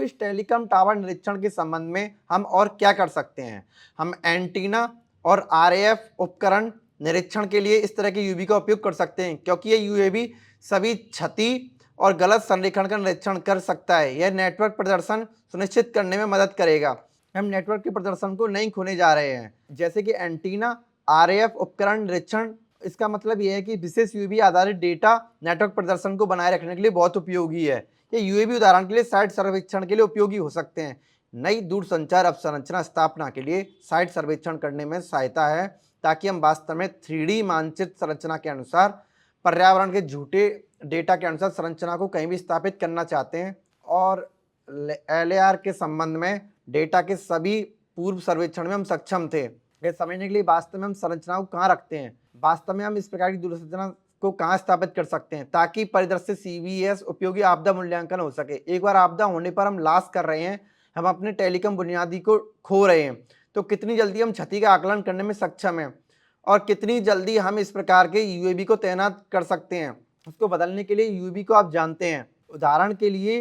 इस telecom tower निरीक्षण के संबंध में हम और क्या कर सकते हैं? हम एंटीना और आरएएफ उपकरण निरीक्षण के लिए इस तरह के यूएवी का उपयोग कर सकते हैं, क्योंकि ये यूएवी सभी क्षति और गलत संरेखण का निरीक्षण कर सकता है। यह नेटवर्क प्रदर्शन सुनिश्चित करने में मदद करेगा। हम नेटवर्क के प्रदर्शन को नहीं खोने जा रहे हैं, जैसे कि एंटीना आरएएफ उपकरण निरीक्षण। इसका मतलब यह है कि विशेष यूएवी आधारित डेटा नेटवर्क प्रदर्शन को बनाए रखने के लिए बहुत उपयोगी है। ये यूएवी उदाहरण के लिए साइट सर्वेक्षण के लिए उपयोगी हो सकते हैं। नई दूरसंचार अवसंरचना स्थापना के लिए साइट सर्वेक्षण करने में सहायता है, ताकि हम वास्तव में 3D मानचित्र संरचना के अनुसार पर्यावरण के झूठे डेटा के अनुसार संरचना को कहीं भी स्थापित करना चाहते हैं। और एलएआर के संबंध में डेटा के सभी पूर्व सर्वेक्षण में हम सक्षम थे। ये समझने के लिए वास्तव में हम संरचना को कहाँ रखते हैं, वास्तव में हम इस प्रकार की दूरसंचार को कहाँ स्थापित कर सकते हैं, ताकि परिदृश्य सीवीएस उपयोगी आपदा मूल्यांकन हो सके। एक बार आपदा होने पर हम लॉस कर रहे हैं, हम अपने टेलीकॉम बुनियादी को खो रहे हैं, तो कितनी जल्दी हम क्षति का आकलन करने में सक्षम हैं और कितनी जल्दी हम इस प्रकार के यूएवी को तैनात कर सकते हैं। उसको बदलने के लिए यूएवी को आप जानते हैं। उदाहरण के लिए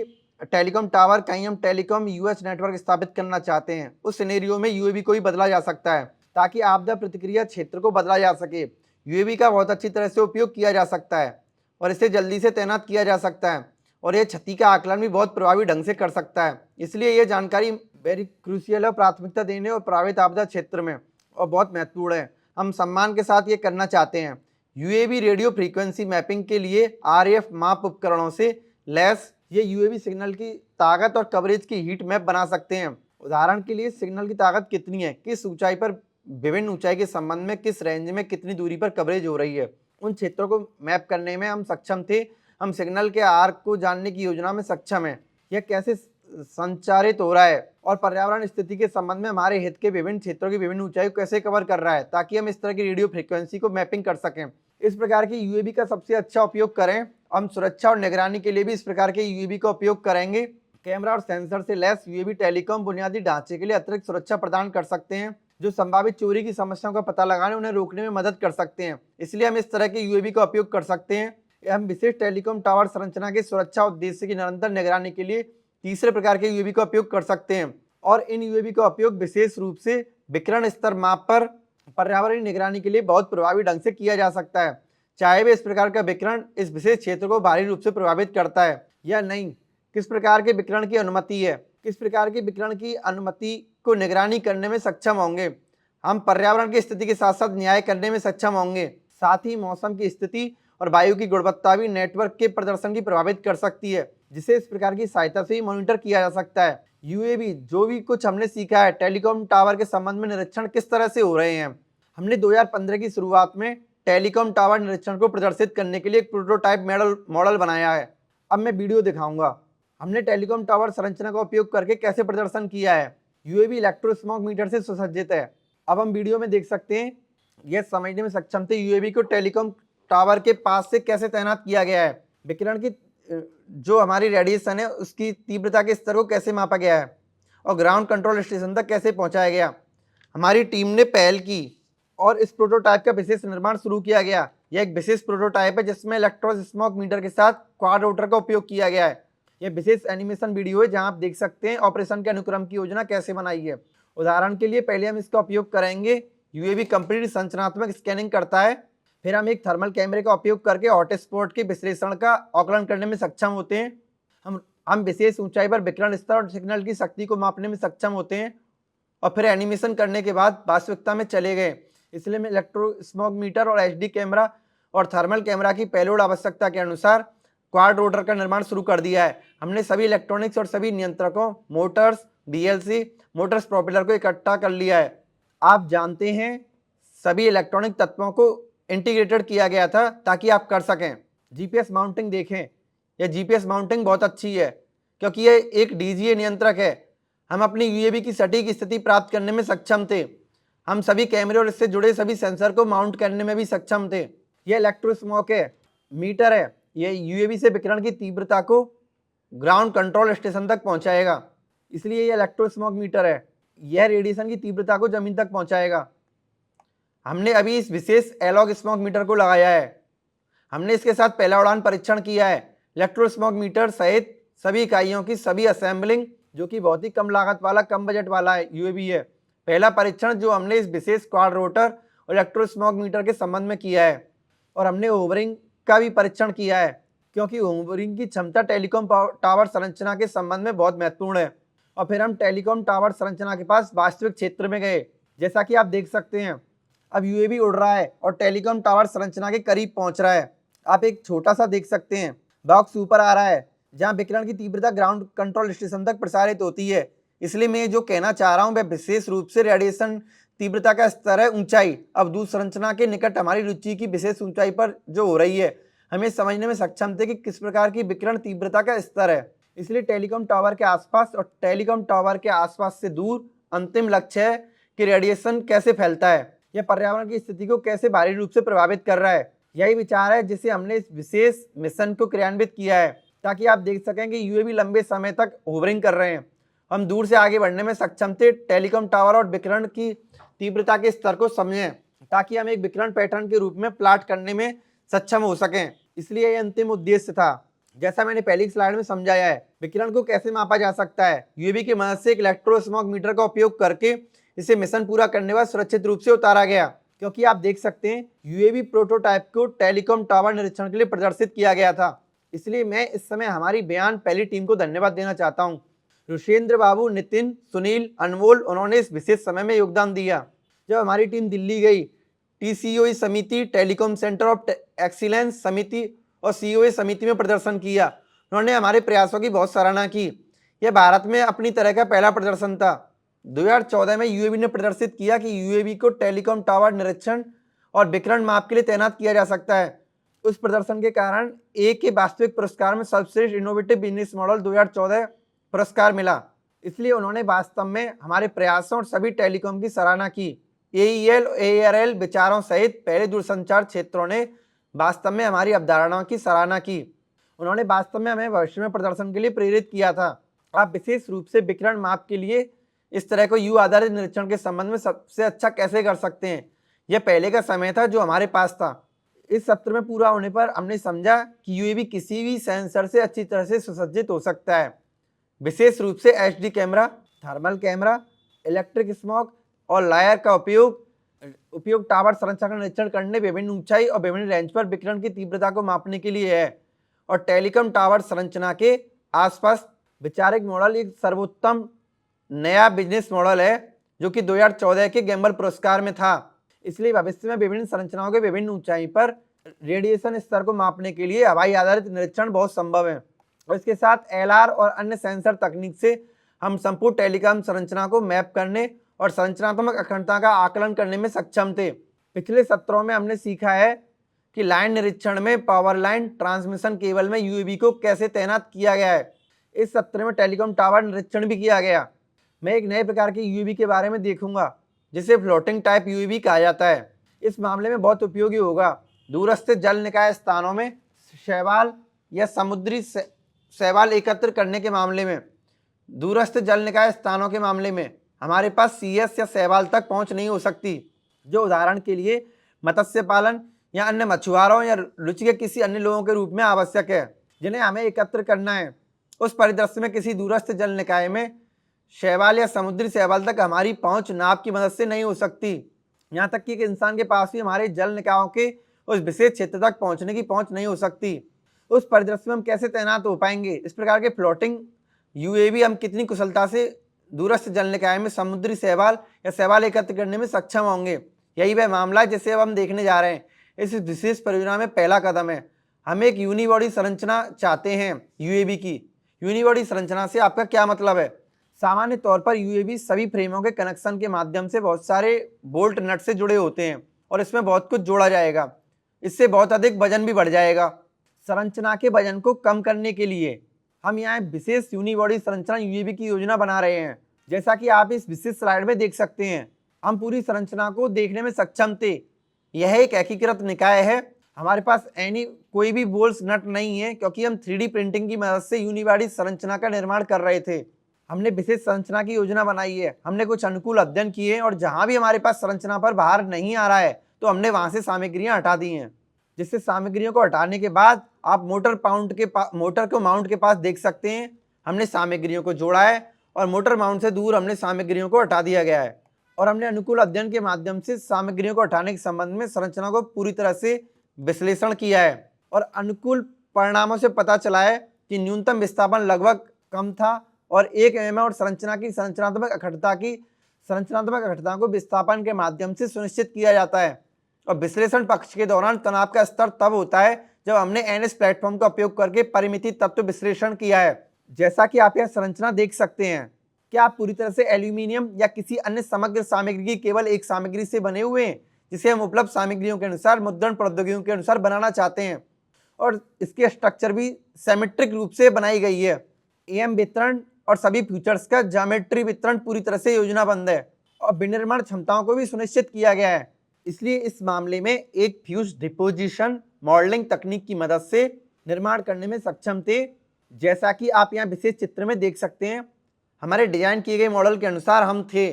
टेलीकॉम टावर, कहीं हम टेलीकॉम यूएच नेटवर्क स्थापित करना चाहते हैं, उस सिनेरियो में यूएवी को ही बदला जा सकता है, ताकि आपदा प्रतिक्रिया क्षेत्र को बदला जा सके। यूएवी का बहुत अच्छी तरह से उपयोग किया जा सकता है और इसे जल्दी से तैनात किया जा सकता है, और यह क्षति का आकलन भी बहुत प्रभावी ढंग से कर सकता है। इसलिए यह जानकारी वेरी क्रूशियल है, प्राथमिकता देने और प्रभावित आपदा क्षेत्र में, और बहुत महत्वपूर्ण है। हम सम्मान के साथ ये करना चाहते हैं। यूएवी रेडियो फ्रीक्वेंसी मैपिंग के लिए आरएफ माप उपकरणों से लैस ये यूएवी सिग्नल की ताकत और कवरेज की हीट मैप बना सकते हैं। उदाहरण के लिए सिग्नल की ताकत कितनी है, किस ऊंचाई पर, विभिन्न ऊंचाई के संबंध में किस रेंज में कितनी दूरी पर कवरेज हो रही है, उन क्षेत्रों को मैप करने में हम सक्षम थे। हम सिग्नल के आर्क को जानने की योजना में सक्षम है, यह कैसे संचारित हो रहा है और पर्यावरण स्थिति के संबंध में हमारे हित के विभिन्न क्षेत्रों की विभिन्न ऊंचाई को कैसे कवर कर रहा है, ताकि हम इस तरह की रेडियो फ्रीक्वेंसी को मैपिंग कर सकें। इस प्रकार की यूएवी का सबसे अच्छा उपयोग करें। हम सुरक्षा और निगरानी के लिए भी इस प्रकार के यूएवी का उपयोग करेंगे। कैमरा और सेंसर से लैस यूएवी टेलीकॉम बुनियादी ढांचे के लिए अतिरिक्त सुरक्षा प्रदान कर सकते हैं, जो संभावित चोरी की समस्याओं का पता लगाने उन्हें रोकने में मदद कर सकते हैं। इसलिए हम इस तरह के यूएवी का उपयोग कर सकते हैं। हम विशेष टेलीकॉम टावर संरचना के सुरक्षा उद्देश्य की निरंतर निगरानी के लिए तीसरे प्रकार के यूएवी का उपयोग कर सकते हैं, और इन यूएवी का उपयोग विशेष रूप से विकिरण स्तर माप पर पर्यावरणीय निगरानी के लिए बहुत प्रभावी ढंग से किया जा सकता है, चाहे वे इस प्रकार का विकिरण इस विशेष क्षेत्र को भारी रूप से प्रभावित करता है या नहीं। किस प्रकार के विकिरण की अनुमति है, किस प्रकार के विकिरण की अनुमति को निगरानी करने में सक्षम होंगे। हम पर्यावरण की स्थिति के साथ साथ न्याय करने में सक्षम होंगे। साथ ही मौसम की स्थिति और वायु की गुणवत्ता भी नेटवर्क के प्रदर्शन की प्रभावित कर सकती है, जिसे इस प्रकार की सहायता से ही मॉनिटर किया जा सकता है। यूएवी, जो भी कुछ हमने सीखा है, टेलीकॉम टावर के संबंध में निरीक्षण किस तरह से हो रहे हैं। हमने 2015 की शुरुआत में टेलीकॉम टावर निरीक्षण को प्रदर्शित करने के लिए एक प्रोटोटाइप मॉडल बनाया है। अब मैं वीडियो दिखाऊंगा हमने टेलीकॉम टावर संरचना का उपयोग करके कैसे प्रदर्शन किया है। यूएवी इलेक्ट्रोस्मॉग मीटर से सुसज्जित है। अब हम वीडियो में देख सकते हैं, यह समझने में सक्षम थे यूएवी को टेलीकॉम टावर के पास से कैसे तैनात किया गया है, विकिरण की जो हमारी रेडिएशन है उसकी तीव्रता के स्तर को कैसे मापा गया है, और ग्राउंड कंट्रोल स्टेशन तक कैसे पहुंचाया गया। हमारी टीम ने पहल की और इस प्रोटोटाइप का विशेष निर्माण शुरू किया गया। यह एक विशेष प्रोटोटाइप है जिसमें इलेक्ट्रोस्मॉग मीटर के साथ क्वाड रोटर का उपयोग किया गया है। यह विशेष एनिमेशन वीडियो है जहां आप देख सकते हैं ऑपरेशन के अनुक्रम की योजना कैसे बनाई है। उदाहरण के लिए पहले हम इसका उपयोग करेंगे। यूएवी कंप्लीट संरचनात्मक स्कैनिंग करता है, फिर हम एक थर्मल कैमरे का उपयोग करके हॉटस्पॉट के विश्लेषण का आकलन करने में सक्षम होते हैं। हम विशेष ऊंचाई पर विकिरण स्तर और सिग्नल की शक्ति को मापने में सक्षम होते हैं, और फिर एनिमेशन करने के बाद वास्तविकता में चले गए। इसलिए मैं इलेक्ट्रोस्मॉग मीटर और एचडी कैमरा और थर्मल कैमरा की पेलोड आवश्यकता के अनुसार क्वाड रोटर का निर्माण शुरू कर दिया है। हमने सभी इलेक्ट्रॉनिक्स और सभी नियंत्रकों, मोटर्स, बीएलसी, मोटर्स प्रोपेलर को इकट्ठा कर लिया है। आप जानते हैं सभी इलेक्ट्रॉनिक तत्वों को इंटीग्रेटेड किया गया था ताकि आप कर सकें। जीपीएस माउंटिंग देखें, यह जीपीएस माउंटिंग बहुत अच्छी है क्योंकि यह एक डीजीए नियंत्रक है। हम अपनी यूएवी की सटीक स्थिति प्राप्त करने में सक्षम थे। हम सभी कैमरे और इससे जुड़े सभी सेंसर को माउंट करने में भी सक्षम थे। यह इलेक्ट्रोस्मॉग है मीटर है, यह यूएवी से विकिरण की तीव्रता को ग्राउंड कंट्रोल स्टेशन तक पहुंचाएगा, इसलिए यह इलेक्ट्रोस्मॉग मीटर है। यह रेडिएशन की तीव्रता को जमीन तक पहुंचाएगा। हमने अभी इस विशेष एलॉग स्मॉग मीटर को लगाया है। हमने इसके साथ पहला उड़ान परीक्षण किया है। इलेक्ट्रोस्मॉग मीटर सहित सभी इकाइयों की सभी असेंबलिंग जो कि बहुत ही कम लागत वाला, कम बजट वाला यूएवी है। पहला परीक्षण जो हमने इस विशेष क्वाड रोटर और इलेक्ट्रो स्मॉग मीटर के संबंध में किया है, और हमने ओवरिंग का भी परीक्षण किया है, क्योंकि ओवरिंग की क्षमता टेलीकॉम टावर संरचना के संबंध में बहुत महत्वपूर्ण है। और फिर हम टेलीकॉम टावर संरचना के पास वास्तविक क्षेत्र में गए। जैसा कि आप देख सकते हैं, अब यूएवी उड़ रहा है और टेलीकॉम टावर संरचना के करीब पहुंच रहा है। आप एक छोटा सा देख सकते हैं बॉक्स ऊपर आ रहा है, जहां विकिरण की तीव्रता ग्राउंड कंट्रोल स्टेशन तक प्रसारित होती है। इसलिए मैं जो कहना चाह रहा हूं वह विशेष रूप से रेडिएशन तीव्रता का स्तर है, ऊंचाई। अब दूर संरचना के निकट हमारी रुचि की विशेष ऊंचाई पर जो हो रही है, हमें समझने में सक्षम थे कि किस प्रकार की विकिरण तीव्रता का स्तर है। इसलिए टेलीकॉम टावर के आसपास और टेलीकॉम टावर के आसपास से दूर अंतिम लक्ष्य है कि रेडिएशन कैसे फैलता है, यह पर्यावरण की स्थिति को कैसे भारी रूप से प्रभावित कर रहा है। यही विचार है जिसे हमने इस विशेष मिशन को क्रियान्वित किया है, ताकि आप देख सकें कि यूएवी लंबे समय तक होवरिंग कर रहे हैं। हम दूर से आगे बढ़ने में सक्षम थे, टेलीकॉम टावर और विकिरण की तीव्रता के स्तर को समझें, ताकि हम एक विकिरण पैटर्न के रूप में प्लाट करने में सक्षम हो सकें। इसलिए यह अंतिम उद्देश्य था। जैसा मैंने पहली स्लाइड में समझाया है, विकिरण को कैसे मापा जा सकता है। यूएवी की मदद से एक इलेक्ट्रो स्मॉग मीटर का उपयोग करके इसे मिशन पूरा करने के बाद सुरक्षित रूप से उतारा गया, क्योंकि आप देख सकते हैं यूएवी प्रोटोटाइप को टेलीकॉम टावर निरीक्षण के लिए प्रदर्शित किया गया था। इसलिए मैं इस समय हमारी बयान पहली टीम को धन्यवाद देना चाहता हूँ। ऋषेंद्र बाबू, नितिन, सुनील, अनमोल, उन्होंने इस विशेष समय में योगदान दिया। जब हमारी टीम दिल्ली गई, टीसीओई समिति, टेलीकॉम सेंटर ऑफ एक्सीलेंस समिति और सीओए समिति में प्रदर्शन किया। उन्होंने हमारे प्रयासों की बहुत सराहना की। यह भारत में अपनी तरह का पहला प्रदर्शन था। 2014 में यूएवी ने प्रदर्शित किया कि यूएवी को टेलीकॉम टावर निरीक्षण और विकिरण माप के लिए तैनात किया जा सकता है। उस प्रदर्शन के कारण ए के वास्तविक पुरस्कार में सर्वश्रेष्ठ इनोवेटिव बिजनेस मॉडल 2014 पुरस्कार मिला। इसलिए उन्होंने वास्तव में हमारे प्रयासों और सभी टेलीकॉम की सराहना की। एईएल और एआरएल विचारों सहित पहले दूरसंचार क्षेत्रों ने वास्तव में हमारी अवधारणाओं की सराहना की। उन्होंने वास्तव में हमें भविष्य में प्रदर्शन के लिए प्रेरित किया था। आप विशेष रूप से विकिरण माप के लिए इस तरह को यू आधारित निरीक्षण के संबंध में सबसे अच्छा कैसे कर सकते हैं, यह पहले का समय था जो हमारे पास था। इस सत्र में पूरा होने पर हमने समझा कि यूएवी किसी भी सेंसर से अच्छी तरह से सुसज्जित हो सकता है। विशेष रूप से HD camera, thermal camera, electric smog और लायर का उपयोग टावर संरचना का निरीक्षण करने, विभिन्न ऊंचाई और विभिन्न रेंज पर विकिरण की तीव्रता को मापने के लिए है। और टेलीकॉम टावर संरचना के आसपास वैचारिक मॉडल एक सर्वोत्तम नया बिजनेस मॉडल है, जो कि 2014 के गैम्बल पुरस्कार में था। इसलिए भविष्य में विभिन्न संरचनाओं के विभिन्न ऊंचाई पर रेडिएशन स्तर को मापने के लिए हवाई आधारित निरीक्षण बहुत संभव है। और इसके साथ एलआर और अन्य सेंसर तकनीक से हम संपूर्ण टेलीकॉम संरचना को मैप करने और संरचनात्मक अखंडता का आकलन करने में सक्षम थे। पिछले सत्रों में हमने सीखा है कि लाइन निरीक्षण में पावर लाइन ट्रांसमिशन केबल में यूएवी को कैसे तैनात किया गया है। इस सत्र में टेलीकॉम टावर निरीक्षण भी किया गया। मैं एक नए प्रकार के यूएवी के बारे में देखूंगा, जिसे फ्लोटिंग टाइप यूएवी कहा जाता है। इस मामले में बहुत उपयोगी होगा दूरस्थ जल निकाय स्थानों में शैवाल या समुद्री शैवाल एकत्र करने के मामले में। दूरस्थ जल निकाय स्थानों के मामले में हमारे पास सीएस या शैवाल तक पहुंच नहीं हो सकती, जो उदाहरण के लिए मत्स्य पालन या अन्य मछुआरों या रुचि के किसी अन्य लोगों के रूप में आवश्यक है, जिन्हें हमें एकत्र करना है। उस परिदृश्य में किसी दूरस्थ जल निकाय में शैवाल या समुद्री शैवाल तक हमारी पहुंच नाव की मदद से नहीं हो सकती। यहाँ तक कि एक इंसान के पास भी हमारे जल निकायों के उस विशेष क्षेत्र तक पहुंचने की पहुंच नहीं हो सकती। उस परिदृश्य में हम कैसे तैनात हो पाएंगे? इस प्रकार के फ्लोटिंग यूएवी हम कितनी कुशलता से दूरस्थ जल निकाय में समुद्री शैवाल या शैवाल एकत्र करने में सक्षम होंगे? यही वह मामला है जिसे अब हम देखने जा रहे हैं। इस विशेष परियोजना में पहला कदम है, हम एक यूनिबॉडी संरचना चाहते हैं यूएवी की। यूनिबॉडी संरचना से आपका क्या मतलब है? सामान्य तौर पर यूएवी सभी फ्रेमों के कनेक्शन के माध्यम से बहुत सारे बोल्ट नट से जुड़े होते हैं और इसमें बहुत कुछ जोड़ा जाएगा। इससे बहुत अधिक वजन भी बढ़ जाएगा। संरचना के वजन को कम करने के लिए हम यहाँ विशेष यूनिबॉडी संरचना यूएवी की योजना बना रहे हैं। जैसा कि आप इस विशेष स्लाइड में देख सकते हैं, हम पूरी संरचना को देखने में सक्षम थे। यह एक एकीकृत निकाय है। हमारे पास कोई भी बोल्ट नट नहीं है, क्योंकि हम 3D प्रिंटिंग की मदद से यूनिबॉडी संरचना का निर्माण कर रहे थे। हमने विशेष संरचना की योजना बनाई है। हमने कुछ अनुकूल अध्ययन किए और जहां भी हमारे पास संरचना पर भार नहीं आ रहा है, तो हमने वहां से सामग्रियां हटा दी हैं। जिससे सामग्रियों को हटाने के बाद आप मोटर को माउंट के पास देख सकते हैं। हमने सामग्रियों को जोड़ा है और मोटर माउंट से दूर हमने सामग्रियों को हटा दिया गया है और हमने अनुकूल अध्ययन के माध्यम से सामग्रियों को हटाने के संबंध में संरचना को पूरी तरह से विश्लेषण किया है और अनुकूल परिणामों से पता चला है कि न्यूनतम विस्थापन लगभग कम था और 1 mm और संरचना की संरचनात्मक अखंडता को विस्थापन के माध्यम से सुनिश्चित किया जाता है। और विश्लेषण पक्ष के दौरान तनाव का स्तर तब होता है जब हमने NS प्लेटफॉर्म का उपयोग करके परिमिति तत्व विश्लेषण किया है। जैसा कि आप यह संरचना देख सकते हैं, क्या आप पूरी तरह से एल्यूमिनियम या किसी अन्य समग्र सामग्री की केवल एक सामग्री से बने हुए हैं जिसे हम उपलब्ध सामग्रियों के अनुसार मुद्रण प्रौद्योगिकियों के अनुसार बनाना चाहते हैं और इसके स्ट्रक्चर भी सिमेट्रिक रूप से बनाई गई है। AM वितरण और सभी फीचर्स का ज्योमेट्री वितरण पूरी तरह से योजनाबद्ध है और विनिर्माण क्षमताओं को भी सुनिश्चित किया गया है। इसलिए इस मामले में एक फ्यूज डिपोजिशन मॉडलिंग तकनीक की मदद से निर्माण करने में सक्षम थे। जैसा कि आप यहाँ विशेष चित्र में देख सकते हैं, हमारे डिजाइन किए गए मॉडल के अनुसार हम थे।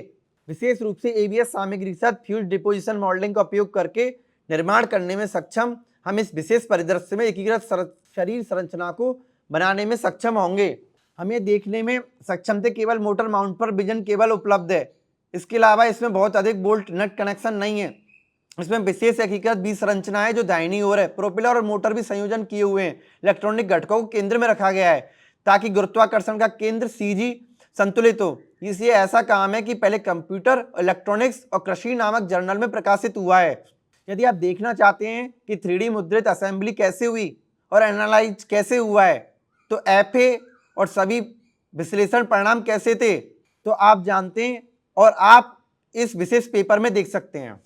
विशेष रूप से ABS सामग्री के साथ फ्यूज डिपोजिशन मॉडलिंग का उपयोग करके निर्माण करने में सक्षम हम इस विशेष परिदृश्य में एकीकृत शरीर संरचना को बनाने में सक्षम होंगे। हम ये देखने में सक्षम थे केवल मोटर माउंट पर विजन केबल उपलब्ध है। इसके अलावा इसमें बहुत अधिक बोल्ट नट कनेक्शन नहीं है। इसमें विशेष एकीकृत बीज संरचना है जो दाहिनी ओर है। प्रोपेलर और मोटर भी संयोजन किए हुए हैं। इलेक्ट्रॉनिक घटकों को केंद्र में रखा गया है ताकि गुरुत्वाकर्षण का केंद्र CG संतुलित हो। इसलिए ऐसा काम है कि पहले कंप्यूटर इलेक्ट्रॉनिक्स और कृषि नामक जर्नल में प्रकाशित हुआ है। यदि आप देखना चाहते हैं कि 3D मुद्रित असेंबली कैसे हुई और एनालाइज कैसे हुआ है तो FA और सभी विश्लेषण परिणाम कैसे थे तो आप जानते हैं और आप इस विशेष पेपर में देख सकते हैं।